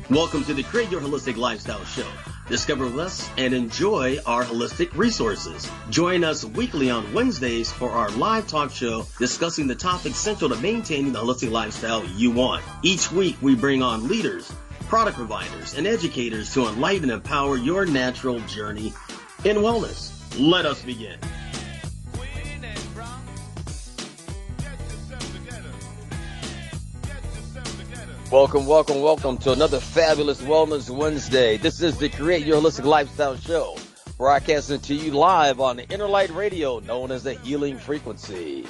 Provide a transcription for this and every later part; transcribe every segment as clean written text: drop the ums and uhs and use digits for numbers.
Welcome to the Create Your Holistic Lifestyle Show. Discover less and enjoy our holistic resources. Join us weekly on Wednesdays for our live talk show discussing the topics central to maintaining the holistic lifestyle you want. Each week we bring on leaders, product providers, and educators to enlighten and empower your natural journey in wellness. Let us begin. Welcome to another fabulous Wellness Wednesday. This is the Create Your Holistic Lifestyle Show, broadcasting to you live on the Inner Light Radio, known as the Healing Frequency.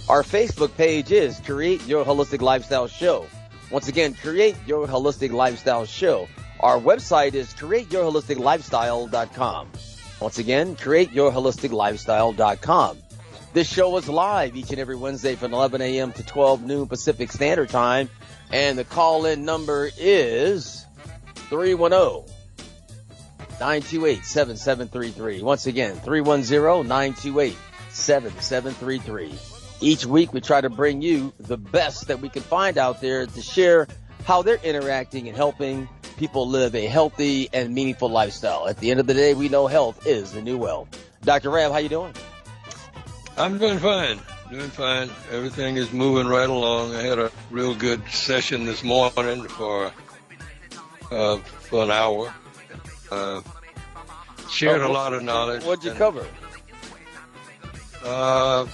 Our Facebook page is Create Your Holistic Lifestyle Show. Once again, Create Your Holistic Lifestyle Show. Our website is createyourholisticlifestyle.com. Once again, createyourholisticlifestyle.com. This show is live each and every Wednesday from 11 a.m. to 12 noon Pacific Standard Time. And the call-in number is 310-928-7733. Once again, 310-928-7733. Each week, we try to bring you the best that we can find out there to share how they're interacting and helping people live a healthy and meaningful lifestyle. At the end of the day, we know health is the new wealth. Dr. Rabb, how you doing? I'm doing fine. Everything is moving right along. I had a real good session this morning for an hour. Shared a lot of knowledge. What'd you cover? How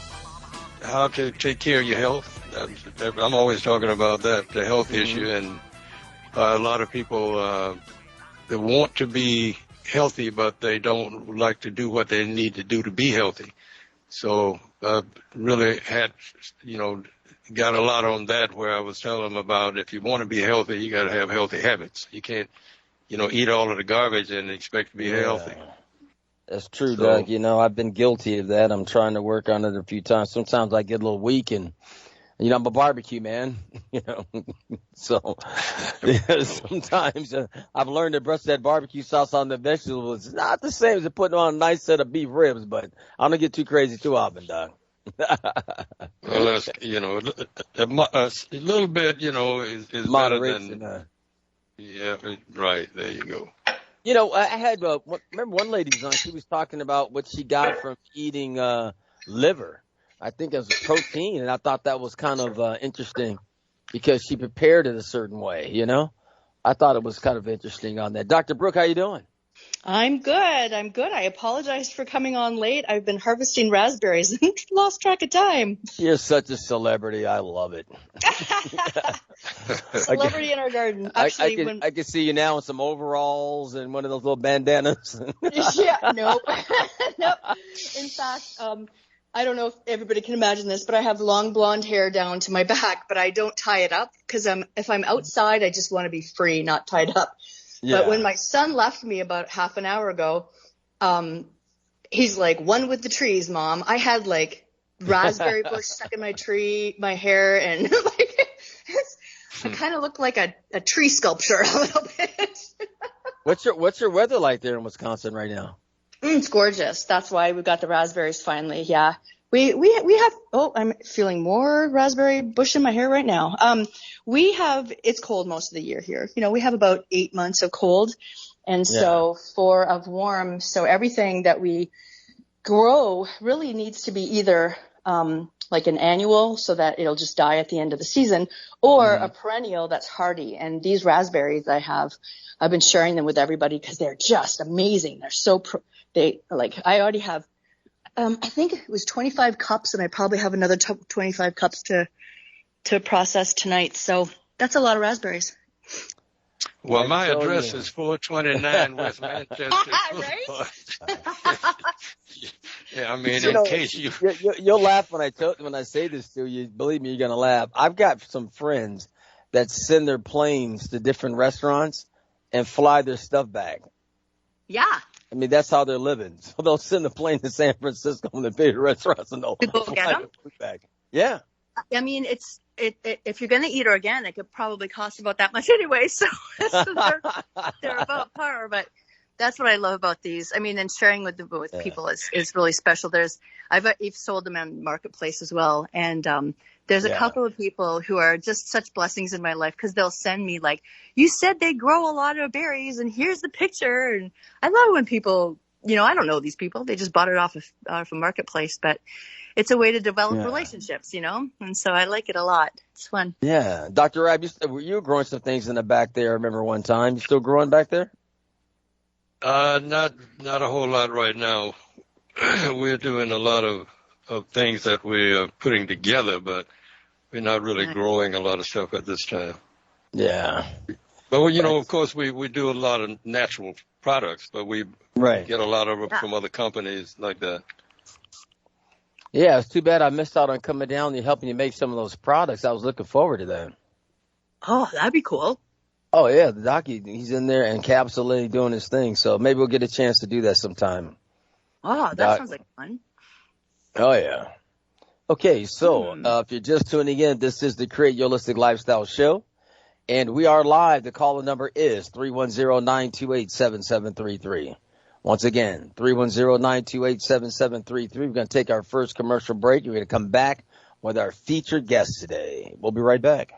to take care of your health. I'm always talking about that, the health issue, and a lot of people they want to be healthy, but they don't like to do what they need to do to be healthy. So really had, got a lot on that, where I was telling them about if you want to be healthy, you got to have healthy habits. You can't, eat all of the garbage and expect to be healthy. That's true, Doug. I've been guilty of that. I'm trying to work on it a few times. Sometimes I get a little weak and, I'm a barbecue man, so sometimes I've learned to brush that barbecue sauce on the vegetables. It's not the same as putting on a nice set of beef ribs, but I don't get too crazy too often, Doug. Well, that's, a little bit, is moderation. Better than, yeah, right. There you go. I had, remember one lady's on, she was talking about what she got from eating liver. I think it was protein, and I thought that was kind of interesting because she prepared it a certain way, I thought it was kind of interesting on that. Dr. Brookh, how you doing? I'm good. I apologize for coming on late. I've been harvesting raspberries and lost track of time. You're such a celebrity. I love it. Celebrity in our garden. Actually, I can see you now in some overalls and one of those little bandanas. Yeah, nope. Nope. In fact, I don't know if everybody can imagine this, but I have long blonde hair down to my back, but I don't tie it up because if I'm outside, I just want to be free, not tied up. Yeah. But when my son left me about half an hour ago, he's like, "One with the trees, Mom." I had like raspberry bush stuck in my hair, and I kind of look like a tree sculpture a little bit. What's your weather like there in Wisconsin right now? It's gorgeous. That's why we got the raspberries finally. Yeah. We have, I'm feeling more raspberry bush in my hair right now. It's cold most of the year here. We have about 8 months of cold and so 4 of warm. So everything that we grow really needs to be either, like an annual so that it'll just die at the end of the season, or a perennial that's hardy. And these raspberries I've been sharing them with everybody because they're just amazing. They're so, I already have, I think it was 25 cups, and I probably have another 25 cups to process tonight. So that's a lot of raspberries. Well, my address is 429 West Manchester. Right? Yeah, I mean, in case you'll laugh when I say this to you. Believe me, you're gonna laugh. I've got some friends that send their planes to different restaurants and fly their stuff back. Yeah. I mean, that's how they're living. So they'll send a plane to San Francisco and their favorite restaurants, and they'll fly their food back. Yeah. I mean, if you're going to eat organic, it probably costs about that much anyway. So they're about par. But That's what I love about these. I mean, and sharing with people is really special. I've sold them on Marketplace as well. And there's a couple of people who are just such blessings in my life because they'll send me like, you said they grow a lot of berries and here's the picture. And I love when people, I don't know these people. They just bought it off a Marketplace, but it's a way to develop relationships, and so I like it a lot. It's fun. Yeah. Dr. Rabb, you were growing some things in the back there, I remember one time. You still growing back there? Not a whole lot right now. We're doing a lot of things that we're putting together, but we're not really growing a lot of stuff at this time. Yeah. But, of course, we do a lot of natural products, but we get a lot of them from other companies like that. Yeah, it's too bad I missed out on coming down and helping you make some of those products. I was looking forward to that. Oh, that'd be cool. Oh, yeah, the doc, he's in there encapsulating, doing his thing. So maybe we'll get a chance to do that sometime. Oh, that sounds like fun. Oh, yeah. Okay, so if you're just tuning in, this is the Create Your Holistic Lifestyle Show. And we are live. The caller number is 310-928-7733. Once again, 310-928-7733. We're going to take our first commercial break. We're going to come back with our featured guest today. We'll be right back.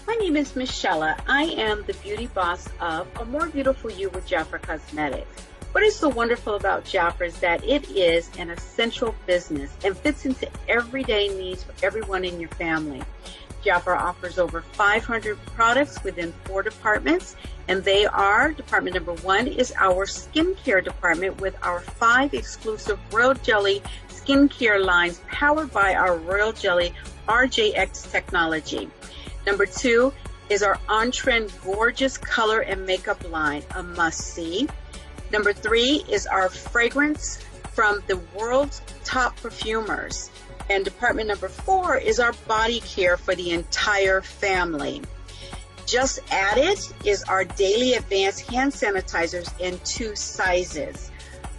My name is Michelle. I am the beauty boss of A More Beautiful You with Jafra Cosmetics. What is so wonderful about Jafra is that it is an essential business and fits into everyday needs for everyone in your family. Jafra offers over 500 products within 4 departments, and they are, department number 1 is our skincare department with our 5 exclusive Royal Jelly skincare lines powered by our Royal Jelly RJX technology. Number 2 is our on-trend gorgeous color and makeup line, a must-see. Number 3 is our fragrance from the world's top perfumers. And department number 4 is our body care for the entire family. Just added is our daily advanced hand sanitizers in 2 sizes.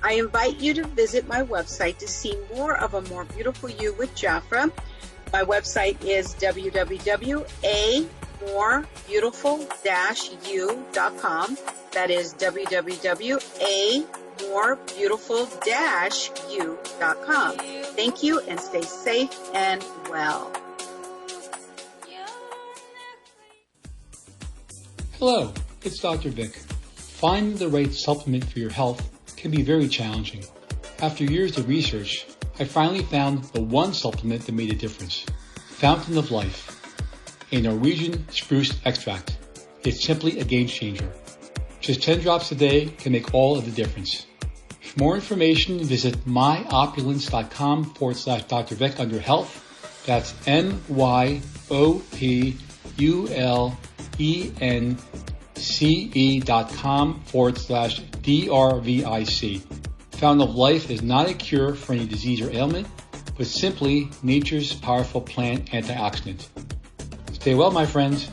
I invite you to visit my website to see more of A More Beautiful You with Jafra. My website is www.amorebeautiful-u.com. That is www.amorebeautiful-u.com. Thank you and stay safe and well. Hello, it's Dr. Vic. Finding the right supplement for your health can be very challenging. After years of research, I finally found the one supplement that made a difference. Fountain of Life, a Norwegian spruce extract. It's simply a game changer. Just 10 drops a day can make all of the difference. For more information, visit myopulence.com/Dr. Vic under health. That's myopulence.com/DRVIC. Fountain of Life is not a cure for any disease or ailment, but simply nature's powerful plant antioxidant. Stay well, my friends.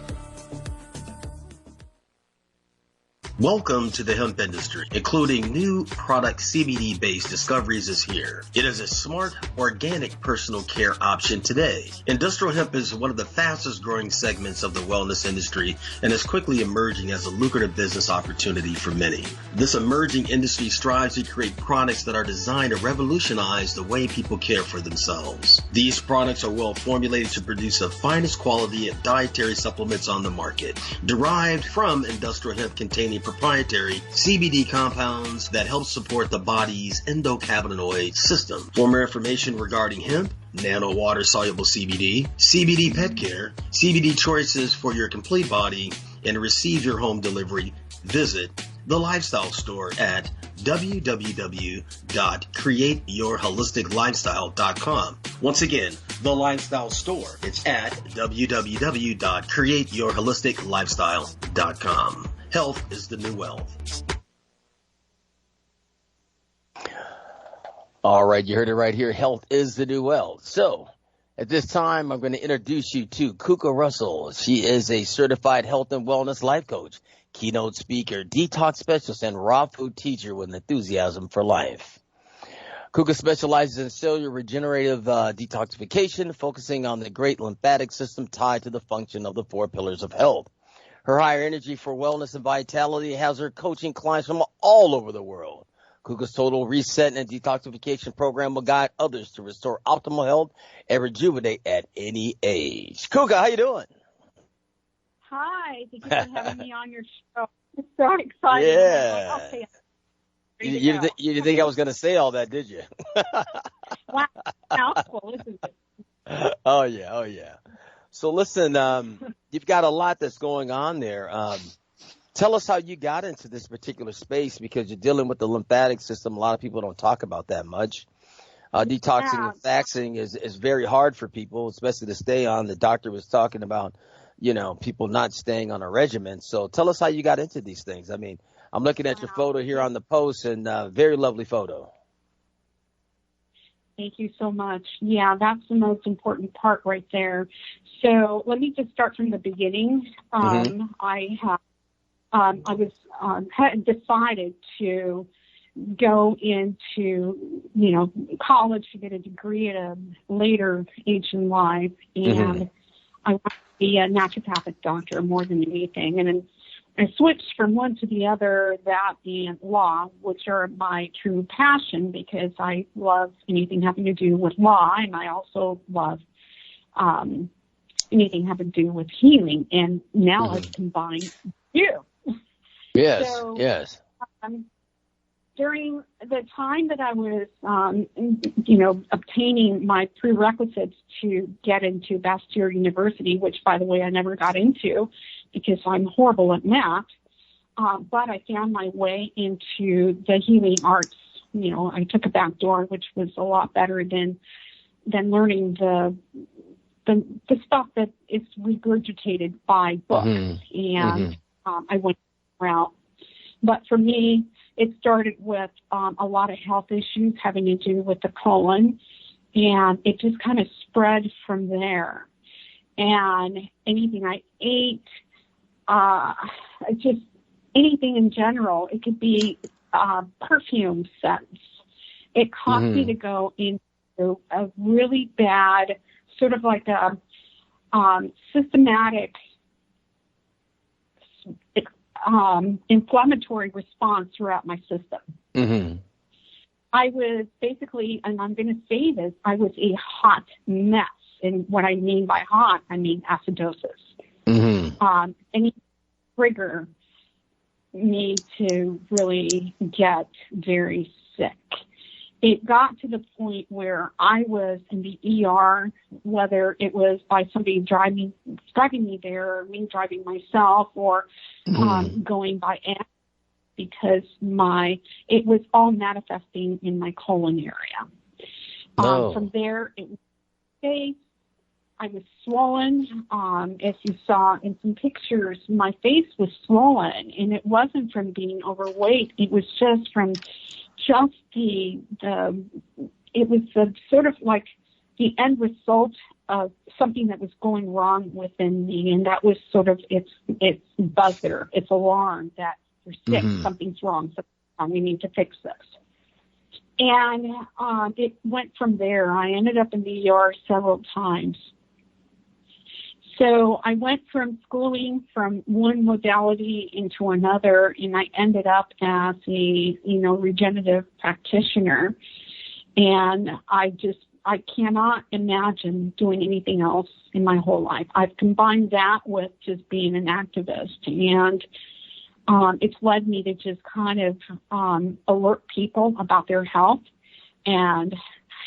Welcome to the hemp industry, including new product CBD-based discoveries is here. It is a smart, organic personal care option today. Industrial hemp is one of the fastest growing segments of the wellness industry and is quickly emerging as a lucrative business opportunity for many. This emerging industry strives to create products that are designed to revolutionize the way people care for themselves. These products are well formulated to produce the finest quality of dietary supplements on the market, derived from industrial hemp containing proprietary CBD compounds that help support the body's endocannabinoid system. For more information regarding hemp, nano water soluble CBD, CBD pet care, CBD choices for your complete body, and receive your home delivery, visit The Lifestyle Store at www.createyourholisticlifestyle.com. Once again, The Lifestyle Store. It's at www.createyourholisticlifestyle.com. Health is the new wealth. All right, you heard it right here. Health is the new wealth. So at this time, I'm going to introduce you to Cuca Russell. She is a certified health and wellness life coach, keynote speaker, detox specialist, and raw food teacher with enthusiasm for life. Cuca specializes in cellular regenerative detoxification, focusing on the great lymphatic system tied to the function of the 4 pillars of health. Her higher energy for wellness and vitality has her coaching clients from all over the world. Cuca's Total Reset and Detoxification Program will guide others to restore optimal health and rejuvenate at any age. Cuca, how you doing? Hi, thank you for having me on your show. I'm so excited. Yeah. Like, okay, you didn't think I was going to say all that, did you? Wow, mouthful, isn't it? Oh, yeah. So listen, you've got a lot that's going on there. Tell us how you got into this particular space, because you're dealing with the lymphatic system. A lot of people don't talk about that much. Detoxing and faxing is very hard for people, especially to stay on. The doctor was talking about, people not staying on a regimen. So tell us how you got into these things. I mean, I'm looking at your photo here on the post, and very lovely photo. Thank you so much. Yeah, that's the most important part right there. So let me just start from the beginning. I had decided to go into, college to get a degree at a later age in life, and I wanted to be a naturopathic doctor more than anything. And then I switched from one to the other, that and law, which are my true passion, because I love anything having to do with law, and I also love anything having to do with healing. And now I've combined two. Yes. During the time that I was, obtaining my prerequisites to get into Bastyr University, which, by the way, I never got into because I'm horrible at math, but I found my way into the healing arts. I took a back door, which was a lot better than learning the stuff that is regurgitated by books. And I went route. But for me, it started with a lot of health issues having to do with the colon, and it just kind of spread from there. And anything I ate, just anything in general, it could be perfume scents. It caused me to go into a really bad, sort of like a systematic inflammatory response throughout my system. I was basically, and I'm going to say this, I was a hot mess. And what I mean by hot, I mean acidosis. Any trigger me to really get very sick. It got to the point where I was in the ER, whether it was by somebody driving me there, or me driving myself, or going by ambulance, because it was all manifesting in my colon area. From there, it was face. I was swollen. As you saw in some pictures, my face was swollen, and it wasn't from being overweight. It was just from it was the sort of like the end result of something that was going wrong within me, and that was sort of its buzzer, its alarm that you're sick, something's wrong, we need to fix this. And it went from there. I ended up in the ER several times. So I went from schooling from one modality into another, and I ended up as a, regenerative practitioner. And I cannot imagine doing anything else in my whole life. I've combined that with just being an activist, and it's led me to just kind of alert people about their health and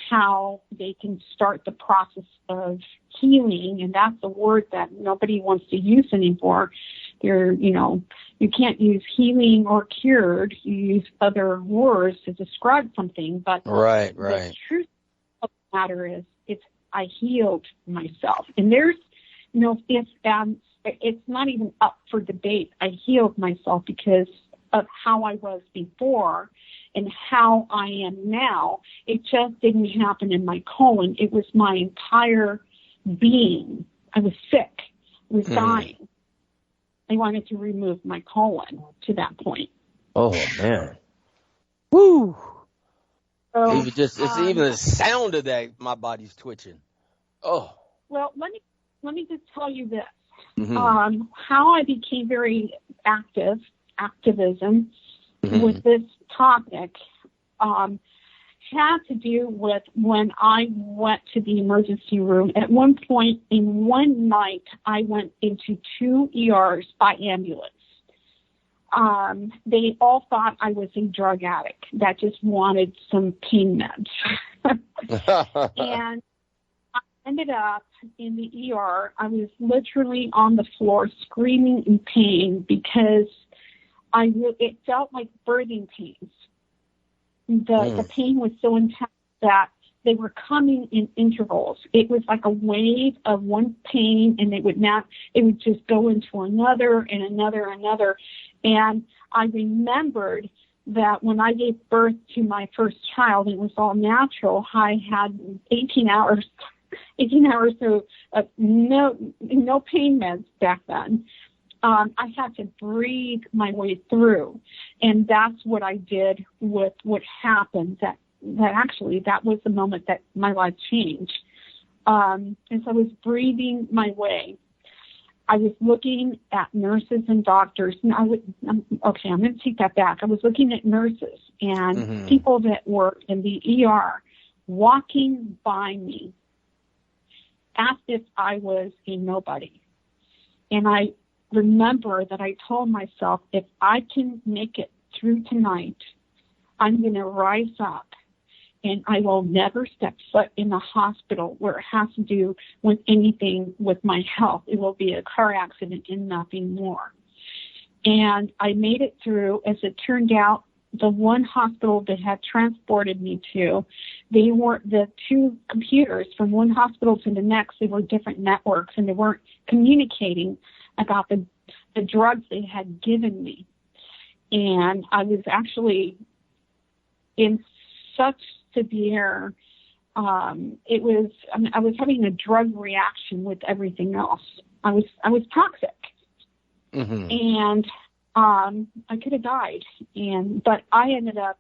how they can start the process of healing. And that's a word that nobody wants to use anymore. You can't use healing or cured. You use other words to describe something. But right. The truth of the matter is, I healed myself. And there's it's not even up for debate. I healed myself because of how I was before and how I am now. It just didn't happen in my colon. It was my entire being. I was sick. I was dying. I wanted to remove my colon to that point. Oh, man. Woo! So, it's even the sound of that, my body's twitching. Oh. Well, let me just tell you this. how I became very activism with this topic had to do with when I went to the emergency room. At one point in one night, I went into 2 ERs by ambulance. They all thought I was a drug addict that just wanted some pain meds. And I ended up in the ER. I was literally on the floor screaming in pain because it felt like birthing pains. The pain was so intense that they were coming in intervals. It was like a wave of one pain, and it would just go into another and another. And I remembered that when I gave birth to my first child, it was all natural. I had 18 hours of no pain meds back then. I had to breathe my way through, and that's what I did with what happened. That was the moment that my life changed. And so I was breathing my way. I was looking at nurses and doctors, and I'm going to take that back. I was looking at nurses and people that were in the ER walking by me as if I was a nobody. And I remember that I told myself, if I can make it through tonight, I'm going to rise up and I will never step foot in the hospital where it has to do with anything with my health. It will be a car accident and nothing more. And I made it through. As it turned out, the one hospital that had transported me to, they weren't the 2 computers from one hospital to the next. They were different networks, and they weren't communicating about the drugs they had given me. And I was actually in such severe, I was having a drug reaction with everything else. I was toxic. And I could have died. But I ended up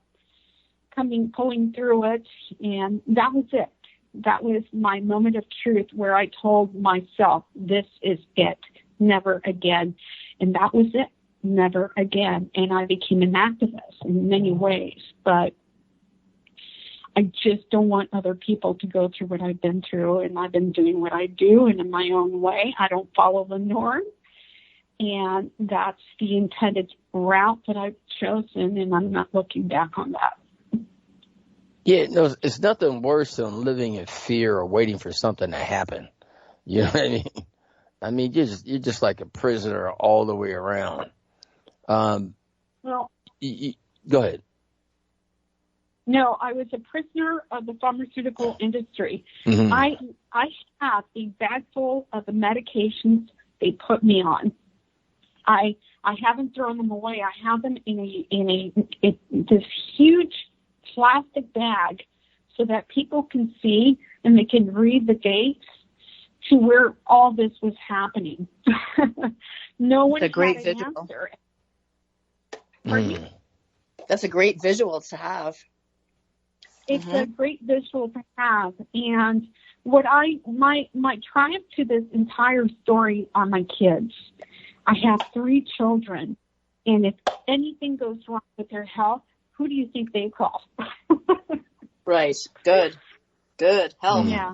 pulling through it, and that was it. That was my moment of truth where I told myself, this is it. Never again. And that was it. Never again. And I became an activist in many ways, but I just don't want other people to go through what I've been through, and I've been doing what I do, and in my own way. I don't follow the norm, and that's the intended route that I've chosen, and I'm not looking back on that. Yeah, no, it's nothing worse than living in fear or waiting for something to happen. You know what I mean? I mean, you're just like a prisoner all the way around. Well, go ahead. No, I was a prisoner of the pharmaceutical industry. I have a bag full of the medications they put me on. I haven't thrown them away. I have them in this huge plastic bag so that people can see and they can read the dates to where all this was happening. No one had an answer. Pardon me? That's a great visual to have. It's a great visual to have. And my triumph to this entire story are my kids. I have 3 children, and if anything goes wrong with their health, who do you think they call? Right. Good. Help. Yeah.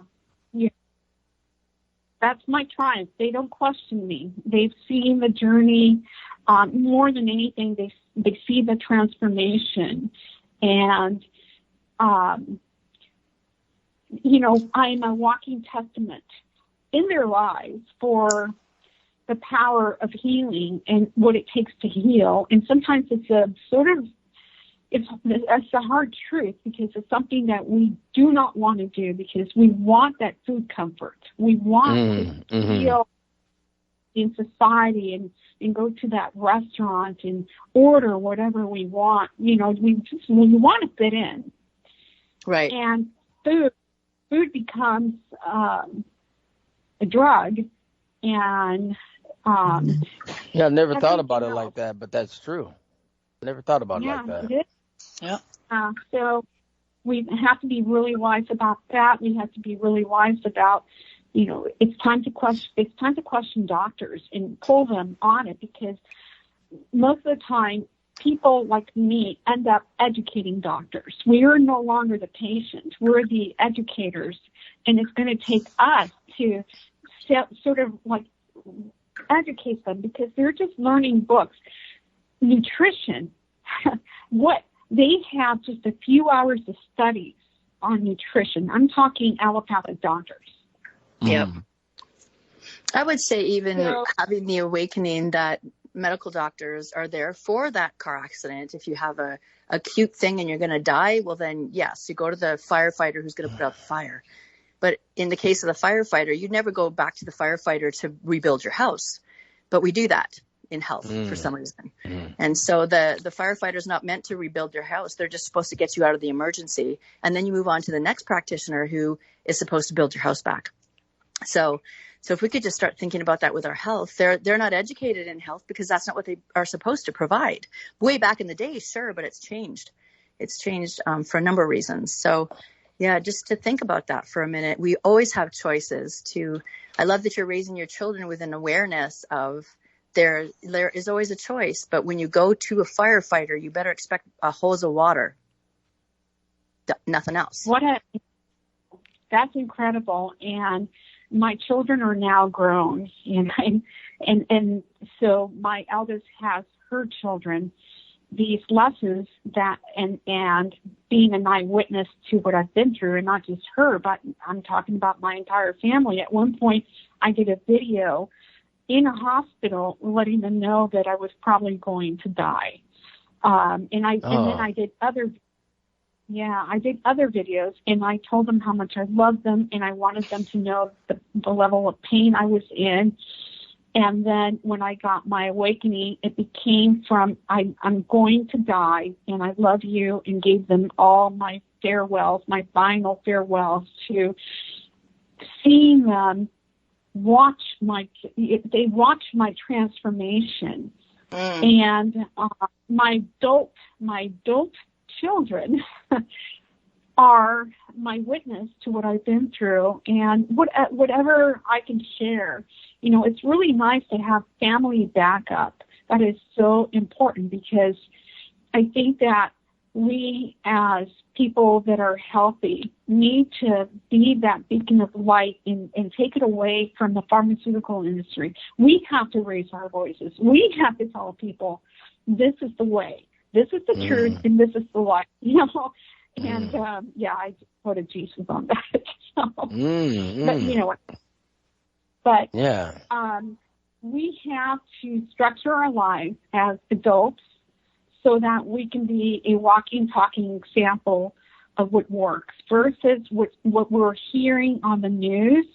That's my triumph. They don't question me. They've seen the journey. More than anything, they see the transformation. And, I'm a walking testament in their lives for the power of healing and what it takes to heal. And sometimes it's a hard truth because it's something that we do not want to do because we want that food comfort. We want to feel in society and go to that restaurant and order whatever we want. We want to fit in. Right. And food becomes a drug. And yeah, I've never thought about it like that, but that's true. I never thought about it like that. It is. Yeah. So we have to be really wise about that. We have to be really wise about it's time to question doctors and pull them on it, because most of the time people like me end up educating doctors. We are no longer the patient. We're the educators, and it's going to take us to sort of like educate them, because they're just learning books. Nutrition, what they have just a few hours of studies on nutrition. I'm talking allopathic doctors. Yep. I would say even having the awakening that medical doctors are there for that car accident. If you have a acute thing and you're going to die, well then, yes, you go to the firefighter who's going to put out the fire. But in the case of the firefighter, you'd never go back to the firefighter to rebuild your house. But we do that in health for some reason. And so the firefighter is not meant to rebuild your house. They're just supposed to get you out of the emergency. And then you move on to the next practitioner who is supposed to build your house back. So if we could just start thinking about that with our health, they're not educated in health because that's not what they are supposed to provide. Way back in the day, sure, but it's changed. It's changed for a number of reasons. So yeah, just to think about that for a minute. We always have choices I love that you're raising your children with an awareness of there is always a choice. But when you go to a firefighter, you better expect a hose of water. Nothing else. That's incredible. And my children are now grown, and so my eldest has her children. These lessons and being an eyewitness to what I've been through, and not just her, but I'm talking about my entire family. At one point, I did a video in a hospital letting them know that I was probably going to die, and then I did other. Yeah, I did other videos, and I told them how much I loved them, and I wanted them to know the level of pain I was in. And then when I got my awakening, it became from I'm going to die, and I love you, and gave them all my farewells, my final farewells, to seeing them watch my transformation. And my adult children are my witness to what I've been through, and whatever I can share. It's really nice to have family backup. That is so important, because I think that we as people that are healthy need to be that beacon of light and take it away from the pharmaceutical industry. We have to raise our voices. We have to tell people this is the way. This is the truth, and this is the light, And, I just put a Jesus on that. But, we have to structure our lives as adults so that we can be a walking, talking example of what works versus what we're hearing on the news.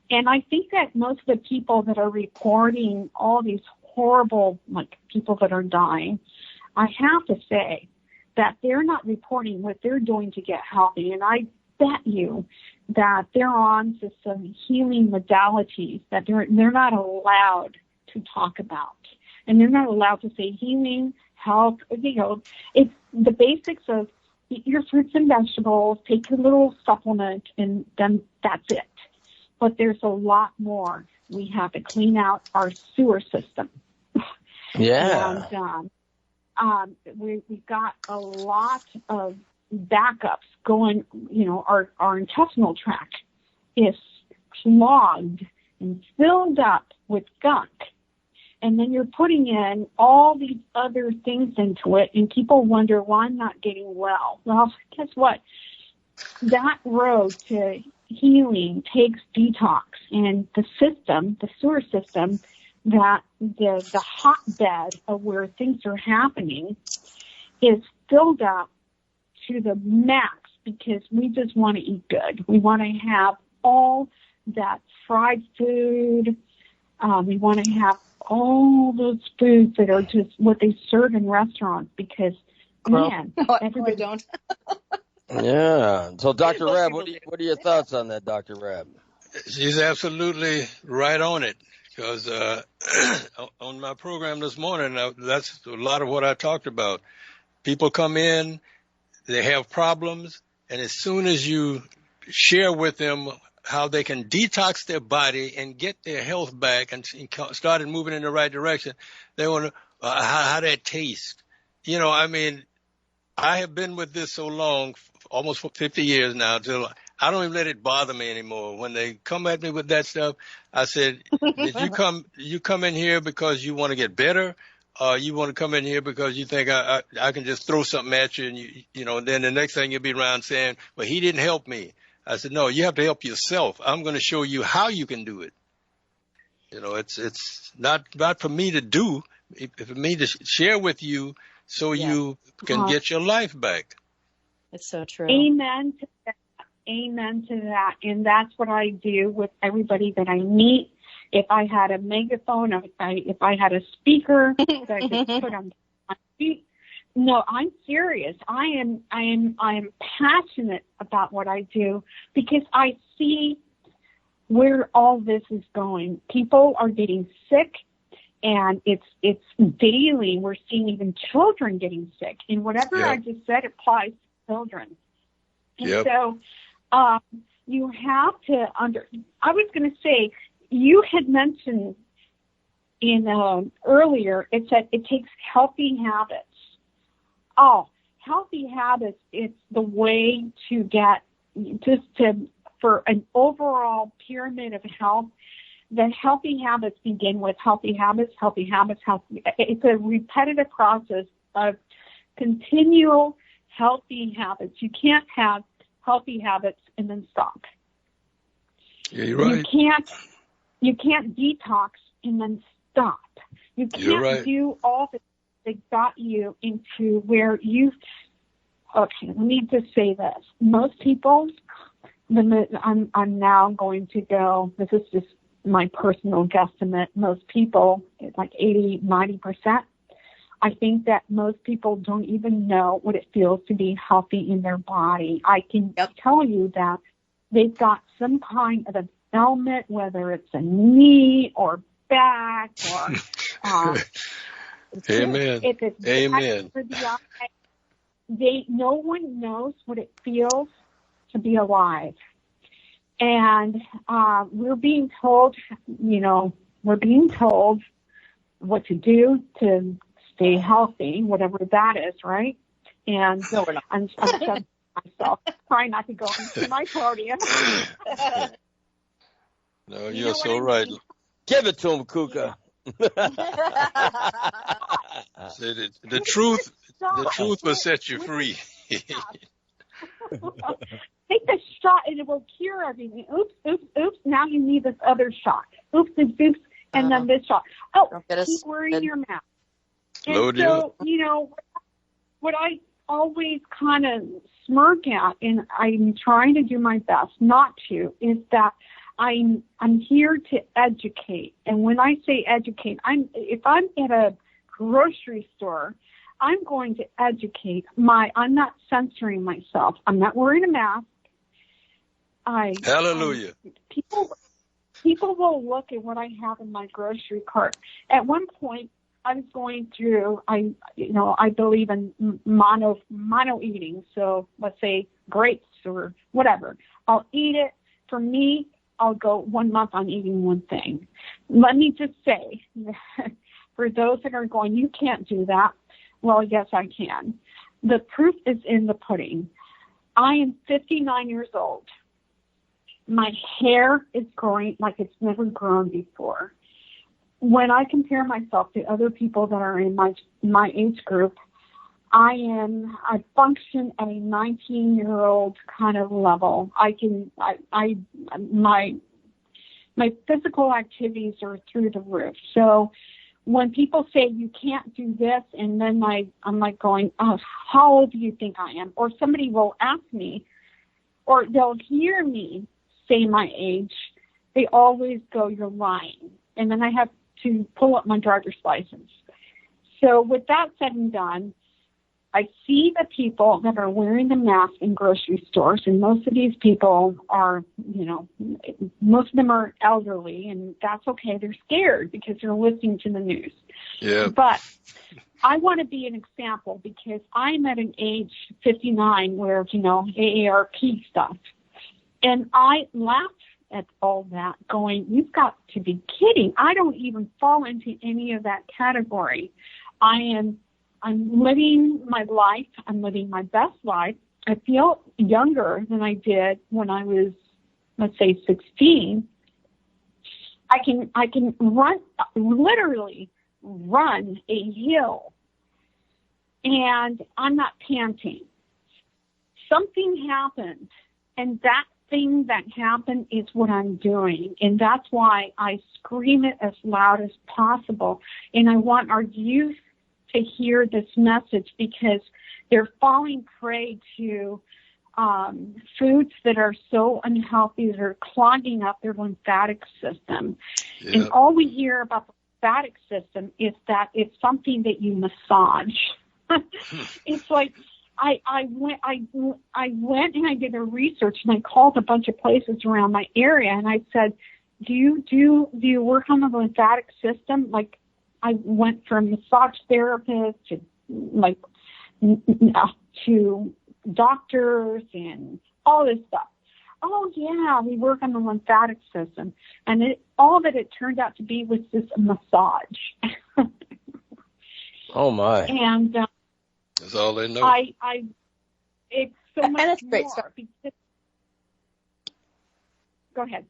And I think that most of the people that are reporting all these horrible, people that are dying, I have to say that they're not reporting what they're doing to get healthy. And I bet you that they're on to some healing modalities that they're not allowed to talk about. And they're not allowed to say healing, health, it's the basics of eat your fruits and vegetables, take a little supplement, and then that's it. But there's a lot more. We have to clean out our sewer system. Yeah. And we've got a lot of backups going, our intestinal tract is clogged and filled up with gunk. And then you're putting in all these other things into it, and people wonder why I'm not getting well. Well, guess what? That road to healing takes detox, and the sewer system, that the hotbed of where things are happening is filled up to the max, because we just want to eat good. We want to have all that fried food. We want to have all those foods that are just what they serve in restaurants, because, everybody don't. Yeah. So, Dr. Rabb, what are your thoughts on that, Dr. Rabb? She's absolutely right on it. Because on my program this morning, that's a lot of what I talked about. People come in, they have problems, and as soon as you share with them how they can detox their body and get their health back and started moving in the right direction. They want to, how that tastes. You know, I mean, I have been with this so long, almost 50 years now, till I don't even let it bother me anymore. When they come at me with that stuff, I said, did you come in here because you want to get better? You want to come in here because you think I can just throw something at you, and you know, and then the next thing you'll be around saying, well, he didn't help me. I said, no, you have to help yourself. I'm going to show you how you can do it. You know, it's not for me to do, it's for me to share with you so you can get your life back. It's so true. Amen to that. Amen to that. And that's what I do with everybody that I meet. If I had a megaphone, if I had a speaker that I could put on my feet. No, I'm serious. I am passionate about what I do because I see where all this is going. People are getting sick, and it's daily. We're seeing even children getting sick. And whatever I just said applies to children. And so you have to I was going to say, you had mentioned in earlier, it said it takes healthy habits. Oh, healthy habits, it's the way to get for an overall pyramid of health, that healthy habits begin with healthy habits. It's a repetitive process of continual healthy habits. You can't have healthy habits and then stop. Yeah, you're right. You can't detox and then stop. You can't do all the that got you into where okay, let me just say this. Most people, I'm now going to go, this is just my personal guesstimate, most people, like 80-90%, I think that most people don't even know what it feels to be healthy in their body. I can tell you that they've got some kind of an ailment, whether it's a knee or back or Amen. If it's Amen. for the eye, no one knows what it feels to be alive. And we're being told, what to do to stay healthy, whatever that is, right? And so I'm judging myself, trying not to go into my podium. No, you're so right. Give it to him, Cuca. The truth will set you free. Take the shot and it will cure everything. Oops. Now you need this other shot. Oops, and then this shot. Oh, keep wearing your mask. And so, what I always kind of smirk at, and I'm trying to do my best not to, is that I'm here to educate. And when I say educate, if I'm at a grocery store, I'm going to educate. I'm not censoring myself. I'm not wearing a mask. Hallelujah. People will look at what I have in my grocery cart. At one point, I was going through, I believe in mono eating. So let's say grapes or whatever. I'll eat it. For me, I'll go 1 month on eating one thing. Let me just say, for those that are going, you can't do that. Well, yes, I can. The proof is in the pudding. I am 59 years old. My hair is growing like it's never grown before. When I compare myself to other people that are in my age group, I function at a 19-year-old kind of level. My physical activities are through the roof. So when people say you can't do this, and then I'm like going, oh, how old do you think I am? Or somebody will ask me, or they'll hear me say my age. They always go, you're lying. And then I have to pull up my driver's license. So with that said and done, I see the people that are wearing the mask in grocery stores, and most of these people are, most of them are elderly, and that's okay. They're scared because they're listening to the news. Yeah. But I want to be an example because I'm at an age 59 where, AARP stuff. And I last at all that going, you've got to be kidding. I don't even fall into any of that category. I'm living my life. I'm living my best life. I feel younger than I did when I was, let's say, 16. I can literally run a hill, and I'm not panting. Something happened, and that thing that happened is what I'm doing, and that's why I scream it as loud as possible. And I want our youth to hear this message, because they're falling prey to foods that are so unhealthy that are clogging up their lymphatic system. Yep. And all we hear about the lymphatic system is that it's something that you massage. It's like I went and I did a research, and I called a bunch of places around my area, and I said, do you work on the lymphatic system? Like, I went from massage therapist to doctors and all this stuff. Oh yeah, we work on the lymphatic system, and all that it turned out to be was just a massage. Oh my! And that's all they know. It's so much that's more. great stuff. Go ahead.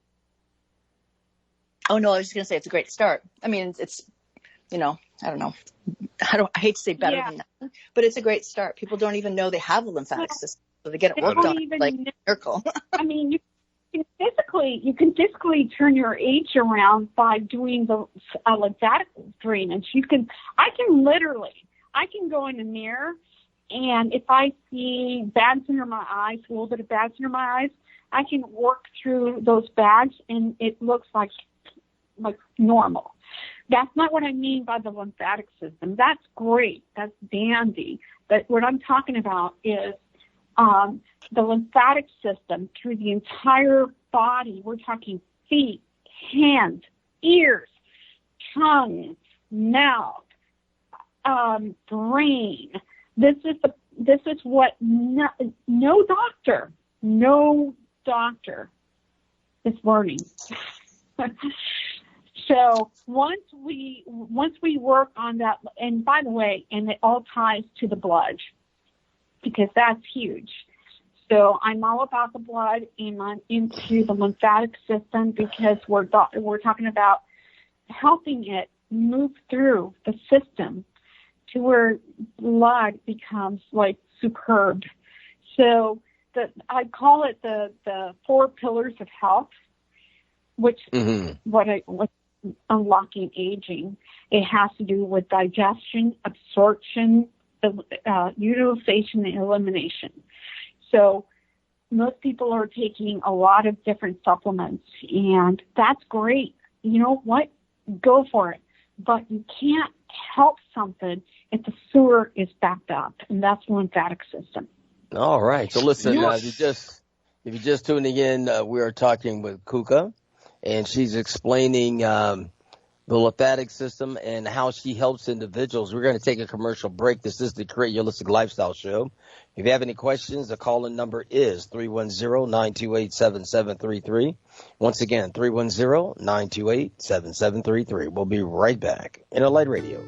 Oh no, I was just gonna say it's a great start. I mean, it's I don't know. I hate to say better than that, but it's a great start. People don't even know they have a lymphatic system, so they get it worked on like a miracle. I mean, you can physically turn your age around by doing the lymphatic drainage. I can go in the mirror, and if I see bags under my eyes, a little bit of bags under my eyes, I can work through those bags, and it looks like normal. That's not what I mean by the lymphatic system. That's great. That's dandy. But what I'm talking about is the lymphatic system through the entire body. We're talking feet, hands, ears, tongue, mouth, brain. This is what no doctor is learning. So once we work on that, and by the way, and it all ties to the blood, because that's huge. So I'm all about the blood, and I'm into the lymphatic system, because we're talking about helping it move through the system to where blood becomes like superb. So I call it the 4 pillars of health, which what unlocking aging. It has to do with digestion, absorption, utilization, and elimination. So most people are taking a lot of different supplements, and that's great. You know what? Go for it. But you can't help something if the sewer is backed up, and that's the lymphatic system. All right. So listen, if you're just tuning in, we are talking with Cuca, and she's explaining the lymphatic system and how she helps individuals. We're going to take a commercial break. This is the Create Your Holistic Lifestyle Show. If you have any questions, the call-in number is 310-928-7733. Once again, 310-928-7733. We'll be right back. Inner Light Radio.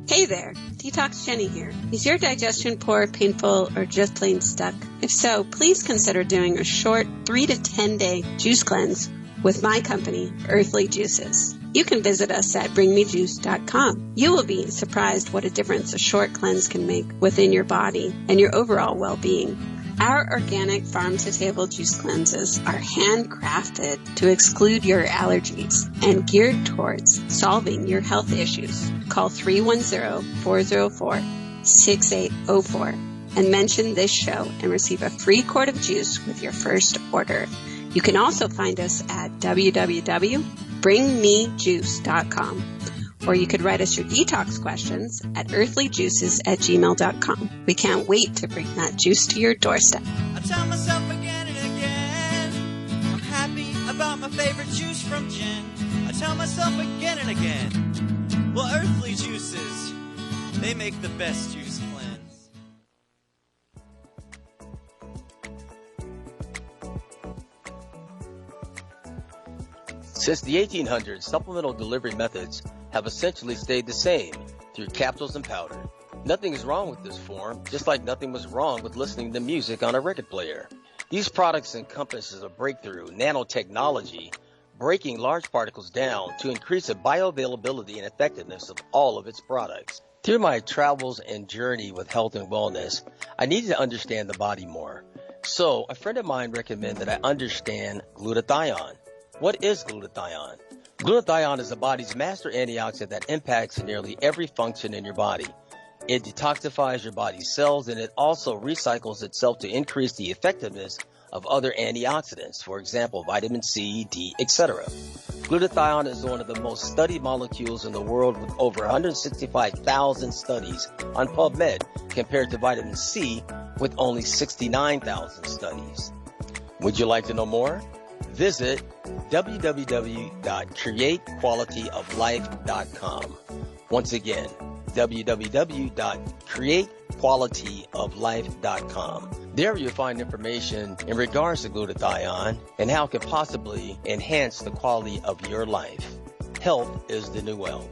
Hey there, Detox Jenny here. Is your digestion poor, painful, or just plain stuck? If so, please consider doing a short 3 to 10 day juice cleanse with my company, Earthly Juices. You can visit us at bringmejuice.com. You will be surprised what a difference a short cleanse can make within your body and your overall well-being. Our organic farm-to-table juice cleanses are handcrafted to exclude your allergies and geared towards solving your health issues. Call 310-404-6804 and mention this show and receive a free quart of juice with your first order. You can also find us at www.bringmejuice.com, or you could write us your detox questions at earthlyjuices@gmail.com. We can't wait to bring that juice to your doorstep. I tell myself again and again, I'm happy about my favorite juice from Jen. I tell myself again and again, well, Earthly Juices, they make the best juice cleanse. Since the 1800s, supplemental delivery methods have essentially stayed the same through capsules and powder. Nothing is wrong with this form, just like nothing was wrong with listening to music on a record player. These products encompass a breakthrough nanotechnology, breaking large particles down to increase the bioavailability and effectiveness of all of its products. Through my travels and journey with health and wellness, I needed to understand the body more. So a friend of mine recommended that I understand glutathione. What is glutathione? Glutathione is the body's master antioxidant that impacts nearly every function in your body. It detoxifies your body's cells, and it also recycles itself to increase the effectiveness of other antioxidants, for example, vitamin C, D, etc. Glutathione is one of the most studied molecules in the world, with over 165,000 studies on PubMed, compared to vitamin C with only 69,000 studies. Would you like to know more? Visit www.createqualityoflife.com. Once again, www.createqualityoflife.com. There you'll find information in regards to glutathione and how it can possibly enhance the quality of your life. Health is the new wealth.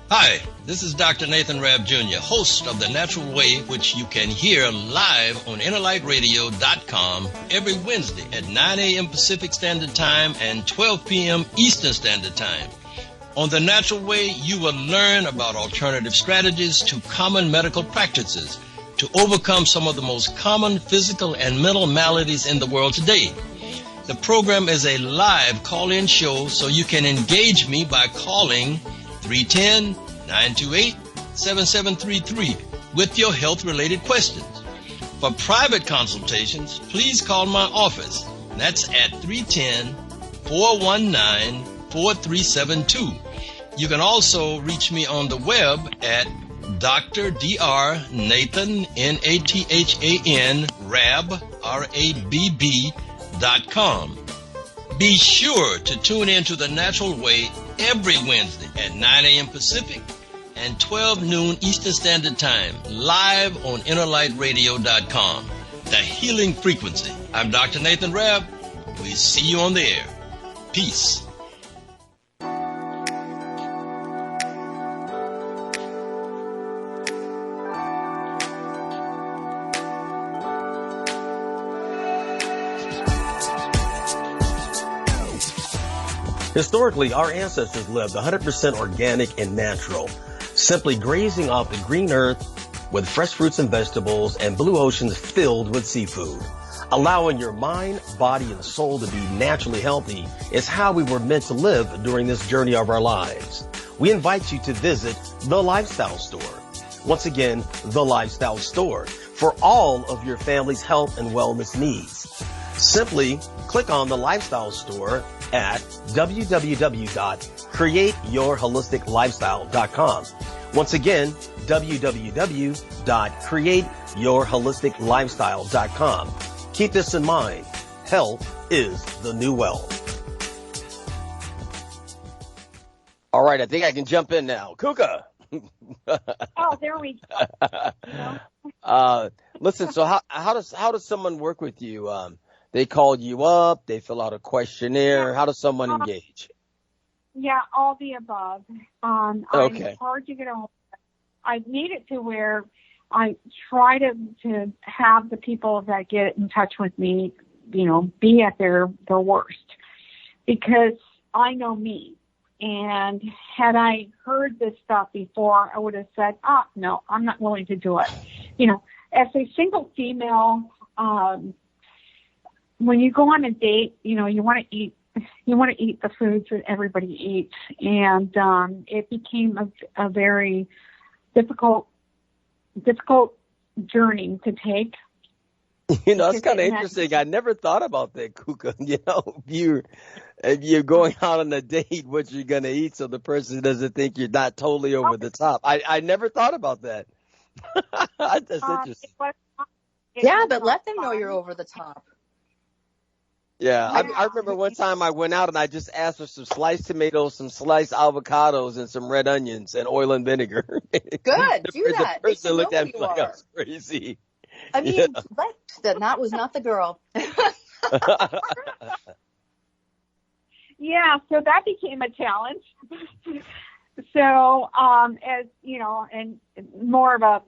Hi, this is Dr. Nathan Rabb Jr., host of The Natural Way, which you can hear live on InnerlightRadio.com every Wednesday at 9 a.m. Pacific Standard Time and 12 p.m. Eastern Standard Time. On The Natural Way, you will learn about alternative strategies to common medical practices to overcome some of the most common physical and mental maladies in the world today. The program is a live call-in show, so you can engage me by calling 310-928-7733 with your health-related questions. For private consultations, please call my office. That's at 310-419-4372. You can also reach me on the web at Dr. Dr. Nathan, Nathan, Rabb, Rabb.com. Be sure to tune in to The Natural Way every Wednesday at 9 a.m. Pacific and 12 noon Eastern Standard Time, live on InnerlightRadio.com. The Healing Frequency. I'm Dr. Nathan Rabb. We see you on the air. Peace. Historically, our ancestors lived 100% organic and natural, simply grazing off the green earth with fresh fruits and vegetables and blue oceans filled with seafood. Allowing your mind, body, and soul to be naturally healthy is how we were meant to live during this journey of our lives. We invite you to visit The Lifestyle Store. Once again, The Lifestyle Store, for all of your family's health and wellness needs. Simply click on The Lifestyle Store at www.createyourholisticlifestyle.com. Once again, www.createyourholisticlifestyle.com. Keep this in mind. Health is the new wealth. All right, I think I can jump in now. Cuca. Oh, there we go. Listen, so how does someone work with you? They call you up, they fill out a questionnaire. How does someone engage? Yeah, all the above. Okay. I'm hard to get on. I've made it to where I try to have the people that get in touch with me, be at their worst, because I know me. And had I heard this stuff before, I would have said, no, I'm not willing to do it. As a single female, when you go on a date, you want to eat the foods that everybody eats. And it became a very difficult journey to take. It's kind of interesting. I never thought about that, Cuca. If you're going out on a date, what you're going to eat so the person doesn't think you're not totally over the top. I never thought about that. That's interesting. Yeah, but let them know you're over the top. Yeah, I remember one time I went out and I just asked for some sliced tomatoes, some sliced avocados, and some red onions and oil and vinegar. Good, do that. The person looked at me like I was crazy. I mean, that was not the girl. Yeah, so that became a challenge. So, as you know, and more of a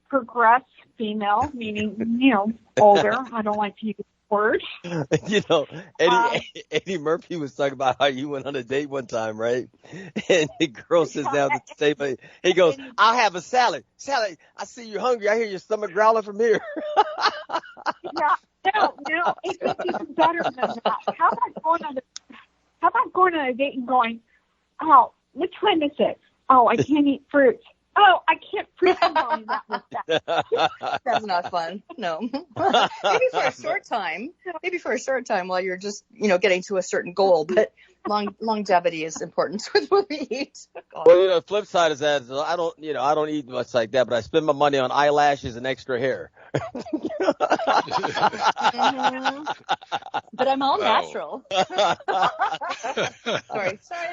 progressed female, meaning, older. I don't like to use the word. Eddie Murphy was talking about how you went on a date one time, right? And the girl sits down at the table. He goes, "I'll have a salad. Salad. I see you're hungry. I hear your stomach growling from here." Yeah, no, it gets even better than that. How about going on a date and going, "Oh, what time is it? Oh, I can't eat fruit. Oh, I can't freaking tell you that was that." That's not fun. No. Maybe for a short time while you're just, getting to a certain goal. But longevity is important with what we eat. God. Well, the flip side is that I don't eat much like that, but I spend my money on eyelashes and extra hair. But I'm all natural. Sorry,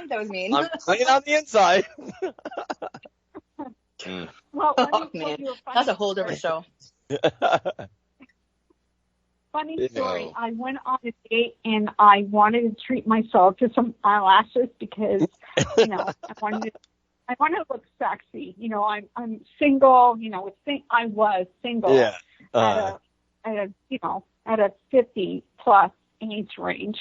that was mean. I'm clean on the inside. Well, that's a whole different show. Funny story. I went on a date and I wanted to treat myself to some eyelashes because, I wanted to look sexy. I'm single. I was single. Yeah. At a 50 plus age range,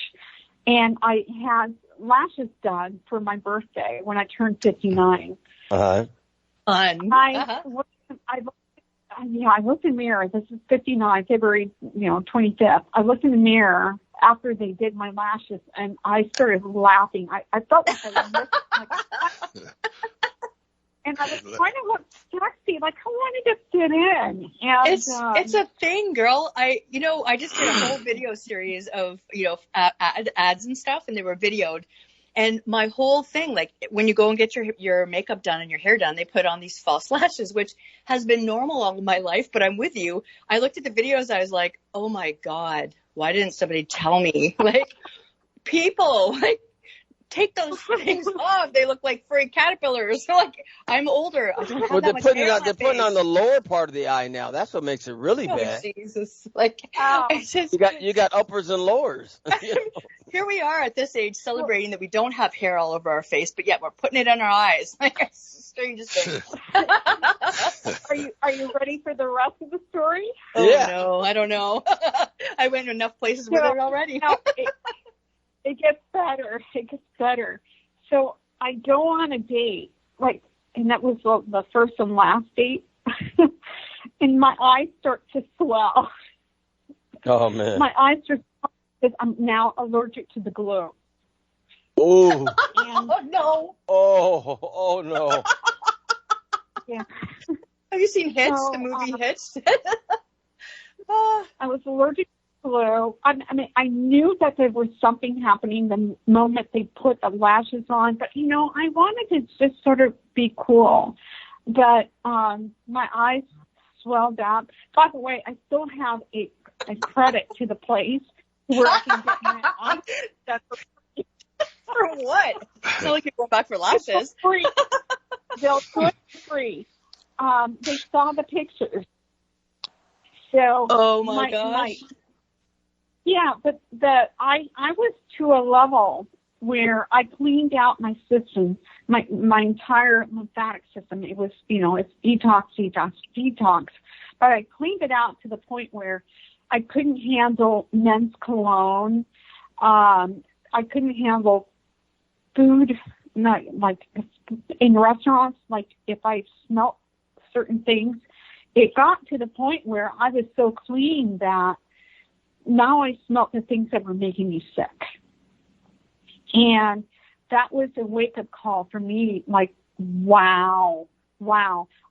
and I had lashes done for my birthday when I turned 59. Fun. I looked in the mirror. This is 59, February, 25th. I looked in the mirror after they did my lashes, and I started laughing. I felt like I was and I was trying to look sexy, like I wanted to fit in. And it's a thing, girl. I just did a whole video series of ads and stuff, and they were videoed. And my whole thing, like when you go and get your makeup done and your hair done, they put on these false lashes, which has been normal all my life. But I'm with you. I looked at the videos. I was like, oh my God, why didn't somebody tell me? Like, people, take those things off. They look like furry caterpillars. Like, I'm older. I don't have that much hair on my face. They're putting on the lower part of the eye now. That's what makes it really bad. Jesus. You got uppers and lowers. Here we are at this age celebrating that we don't have hair all over our face, but yet we're putting it on our eyes. It's the strangest thing. Are you ready for the rest of the story? Oh, yeah. No, I don't know. I went to enough places where they're already. It gets better. It gets better. So I go on a date, and that was the first and last date, and my eyes start to swell. Oh, man. My eyes are because I'm now allergic to the glue. Oh. Oh, no. Oh, no. Yeah. Have you seen Hitch, the movie Hitch? I was allergic to glue. I knew that there was something happening the moment they put the lashes on, but, I wanted to just sort of be cool. But my eyes swelled up. By the way, I still have a credit to the place where I can get my eyes for what? It's not like you're going back for lashes. Free. They'll do it free. They saw the pictures. So oh my gosh. But I was to a level where I cleaned out my system, my entire lymphatic system. It was, it's detox. But I cleaned it out to the point where I couldn't handle men's cologne. I couldn't handle food, not like in restaurants. Like if I smelt certain things, it got to the point where I was so clean that now I smelt the things that were making me sick. And that was a wake-up call for me. Like, wow,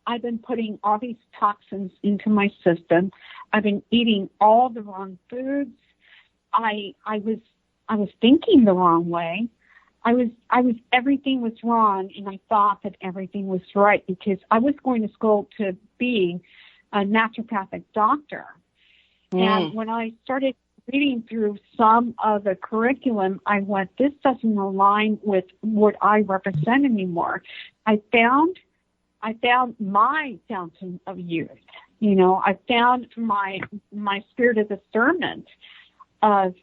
I've been putting all these toxins into my system. I've been eating all the wrong foods. I was thinking the wrong way. Everything was wrong, and I thought that everything was right because I was going to school to be a naturopathic doctor. And when I started reading through some of the curriculum, I went, this doesn't align with what I represent anymore. I found my fountain of youth. You know, I found my spirit of discernment of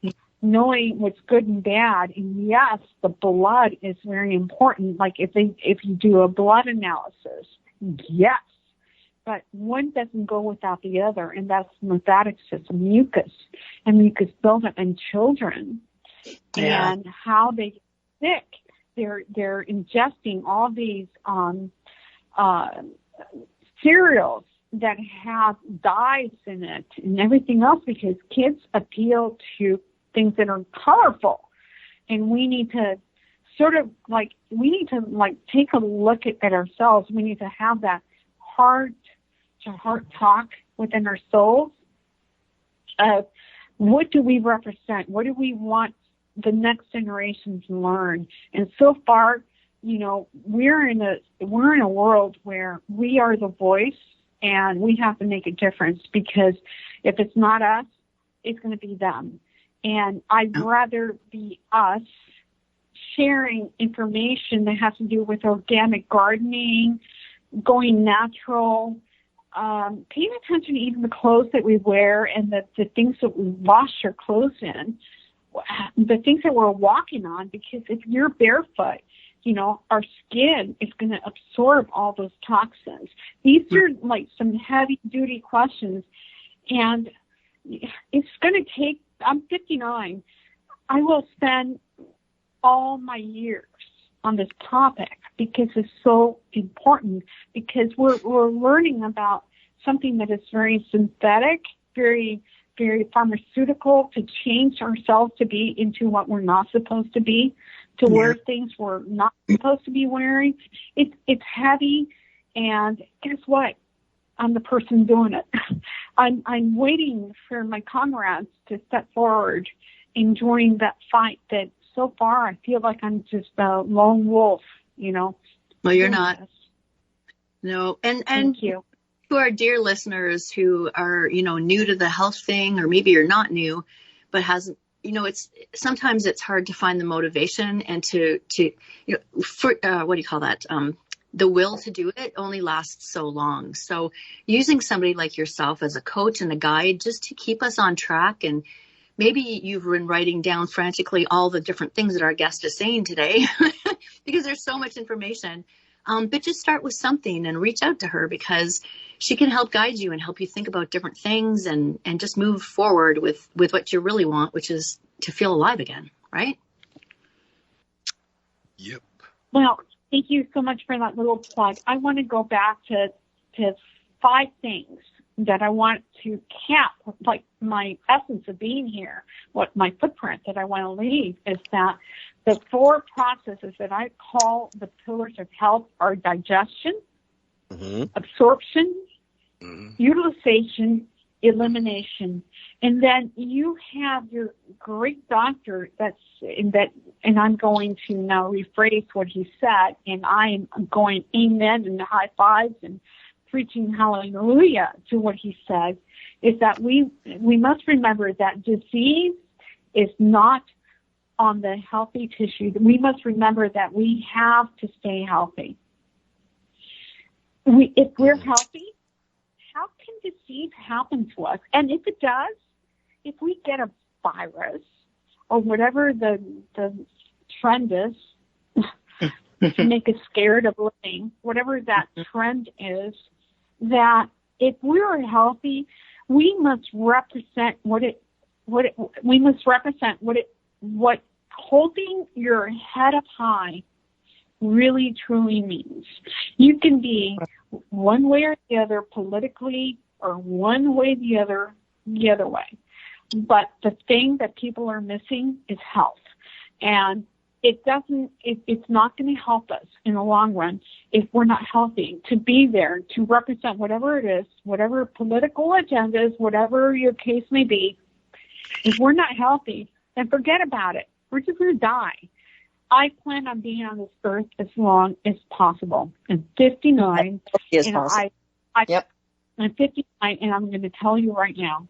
knowing what's good and bad. And yes, the blood is very important. Like if you do a blood analysis, yes, but one doesn't go without the other, and that's lymphatic system, mucus buildup in children, and how they get sick. They're ingesting all these cereals that have dyes in it and everything else, because kids appeal to things that are colorful, and we need to take a look at ourselves. We need to have that heart-to-heart talk within our souls of what do we represent? What do we want the next generation to learn? And so far, you know, we're in a world where we are the voice, and we have to make a difference, because if it's not us, it's going to be them. And I'd rather be us sharing information that has to do with organic gardening, going natural, paying attention to even the clothes that we wear and the things that we wash our clothes in, the things that we're walking on, because if you're barefoot, you know, our skin is going to absorb all those toxins. These are like some heavy duty questions, and it's going to take, I'm 59. I will spend all my years on this topic because it's so important, because we're learning about something that is very synthetic, very, very pharmaceutical, to change ourselves to be into what we're not supposed to be, to wear things we're not supposed to be wearing. It's heavy, and guess what? I'm the person doing it. I'm waiting for my comrades to step forward and join that fight that so far I feel like I'm just a lone wolf, you know. Well, you're not. No. And thank you. To our dear listeners who are, you know, new to the health thing, or maybe you're not new, but hasn't, you know, sometimes it's hard to find the motivation and to you know, what do you call that? The will to do it only lasts so long. So using somebody like yourself as a coach and a guide just to keep us on track, and maybe you've been writing down frantically all the different things that our guest is saying today because there's so much information. But just start with something and reach out to her, because she can help guide you and help you think about different things and just move forward with what you really want, which is to feel alive again, right? Yep. Well, thank you so much for that little plug. I want to go back to 5 things that I want to cap, like my essence of being here, what my footprint that I want to leave is that the 4 processes that I call the pillars of health are digestion, absorption, utilization, elimination. And then you have your great doctor and I'm going to now rephrase what he said, and I'm going amen and high fives and preaching hallelujah to what he said, is that we must remember that disease is not on the healthy tissue. We must remember that we have to stay healthy. If we're healthy, how can disease happen to us? And if it does, if we get a virus or whatever the trend is to make us scared of living, whatever that trend is, that if we're healthy, we must represent what holding your head up high really truly means. You can be one way or the other politically, or one way the other way. But the thing that people are missing is health. And it's not going to help us in the long run if we're not healthy to be there, to represent whatever it is, whatever political agendas, whatever your case may be. If we're not healthy, then forget about it. We're just going to die. I plan on being on this earth as long as possible. I'm 59. I'm 59, and I'm going to tell you right now,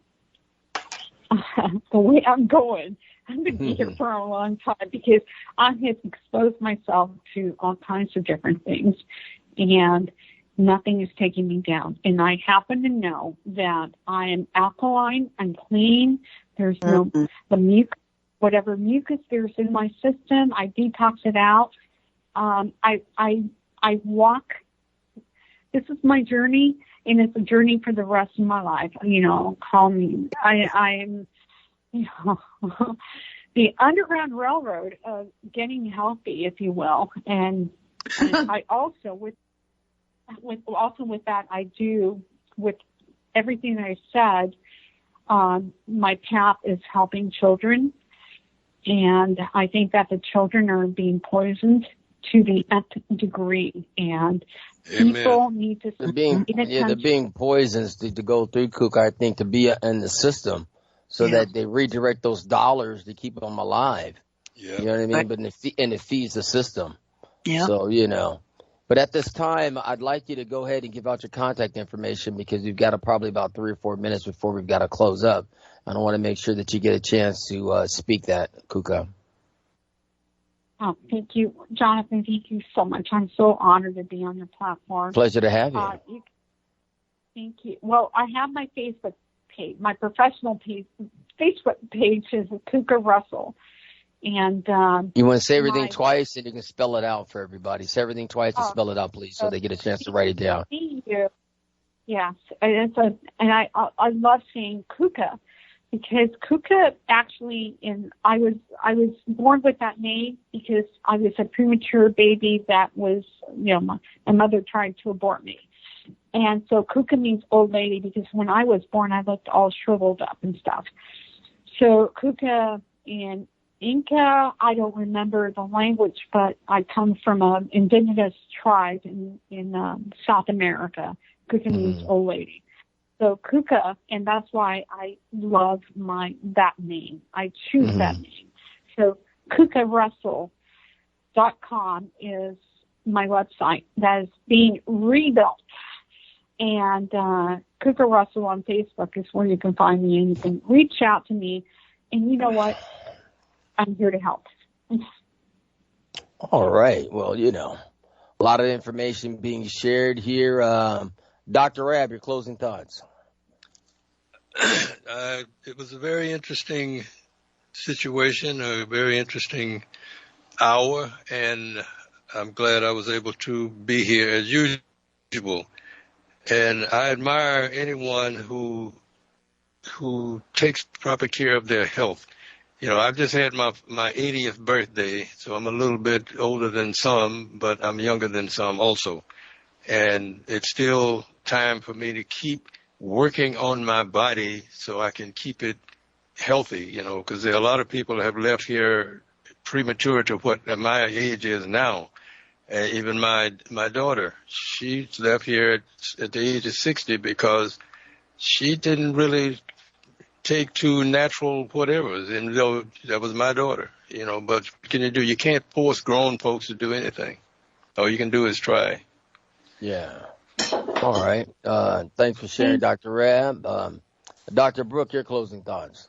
the way I'm going, I'm going to be here for a long time because I have exposed myself to all kinds of different things, and nothing is taking me down. And I happen to know that I am alkaline, I'm clean. There's no the mucus, whatever mucus there's in my system, I detox it out. I walk. This is my journey, and it's a journey for the rest of my life. You know, call me. I'm, you know, the Underground Railroad of getting healthy, if you will. And I also with that, I do with everything I said. My path is helping children, and I think that the children are being poisoned to the nth degree, and people need to they're being poisoned to go through, Cuca, I think, to be in the system so that they redirect those dollars to keep them alive. Yeah. You know what I mean? Right. But it feeds the system. Yeah. So, you know. But at this time, I'd like you to go ahead and give out your contact information because we've got probably about 3 or 4 minutes before we've got to close up. And I want to make sure that you get a chance to speak that, Cuca. Oh, thank you, Johnathan. Thank you so much. I'm so honored to be on your platform. Pleasure to have you. Thank you. Well, I have my Facebook page. My professional Facebook page is Cuca Russell. And you want to say everything twice, and you can spell it out for everybody. Say everything twice and spell it out, please, so they get a chance to write it down. Thank you. Yes, and I love saying Cuca because Cuca actually, I was born with that name because I was a premature baby that was, you know, my mother tried to abort me, and so Cuca means old lady because when I was born I looked all shriveled up and stuff. So Cuca in Inca, I don't remember the language, but I come from an indigenous tribe in South America. Cuca means old lady. So Cuca, and that's why I love that name. I choose that name. So CucaRussell.com is my website that is being rebuilt. And Cuca Russell on Facebook is where you can find me, and you can reach out to me. And you know what? I'm here to help. All right. Well, you know, a lot of information being shared here. Dr. Rabb, your closing thoughts. It was a very interesting situation, a very interesting hour, and I'm glad I was able to be here as usual. And I admire anyone who takes proper care of their health. You know, I've just had my 80th birthday, so I'm a little bit older than some, but I'm younger than some also. And it's still time for me to keep working on my body so I can keep it healthy, you know, because there are a lot of people who have left here premature to what my age is now. Even my daughter, she's left here at the age of 60 because she didn't really take to natural whatevers, and though that was my daughter, you know, but what can you do? You can't force grown folks to do anything. All you can do is try. Yeah. All right. Thanks for sharing, Dr. Rabb. Dr. Brookh, your closing thoughts.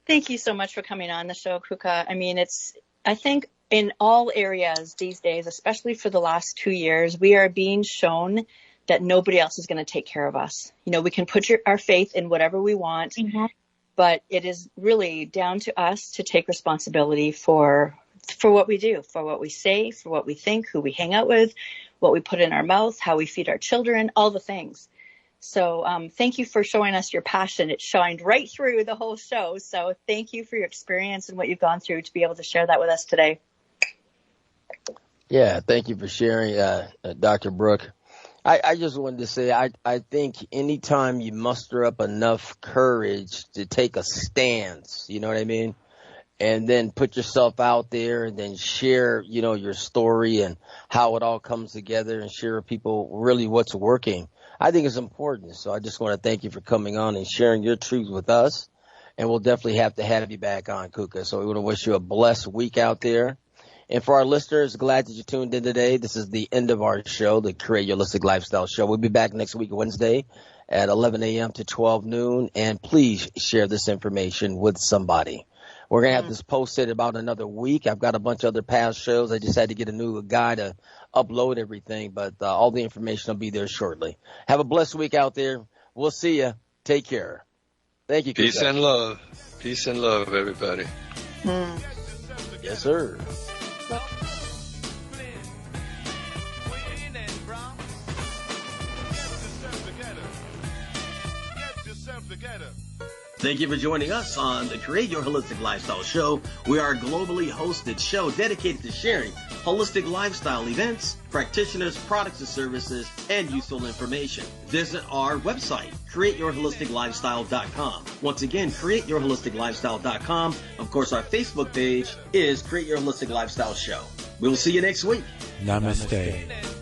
Thank you so much for coming on the show, Cuca. I mean, I think in all areas these days, especially for the last 2 years, we are being shown that nobody else is going to take care of us. You know, we can put our faith in whatever we want. Mm-hmm. But it is really down to us to take responsibility for what we do, for what we say, for what we think, who we hang out with, what we put in our mouth, how we feed our children, all the things. So thank you for showing us your passion. It shined right through the whole show. So thank you for your experience and what you've gone through to be able to share that with us today. Yeah, thank you for sharing, Dr. Brookh. I just wanted to say, I think anytime you muster up enough courage to take a stance, you know what I mean? And then put yourself out there and then share, you know, your story and how it all comes together and share with people really what's working. I think it's important. So I just want to thank you for coming on and sharing your truth with us. And we'll definitely have to have you back on, Cuca. So we want to wish you a blessed week out there. And for our listeners, glad that you tuned in today. This is the end of our show, the Create Your Holistic Lifestyle Show. We'll be back next week, Wednesday at 11 a.m. to 12 noon. And please share this information with somebody. We're going to have this posted about another week. I've got a bunch of other past shows. I just had to get a new guy to upload everything, but all the information will be there shortly. Have a blessed week out there. We'll see you. Take care. Thank you. Peace and love. Peace and love, everybody. Yes, sir. Thank you for joining us on the Create Your Holistic Lifestyle Show. We are a globally hosted show dedicated to sharing holistic lifestyle events, practitioners, products and services, and useful information. Visit our website, createyourholisticlifestyle.com. Once again, createyourholisticlifestyle.com. Of course, our Facebook page is Create Your Holistic Lifestyle Show. We'll see you next week. Namaste.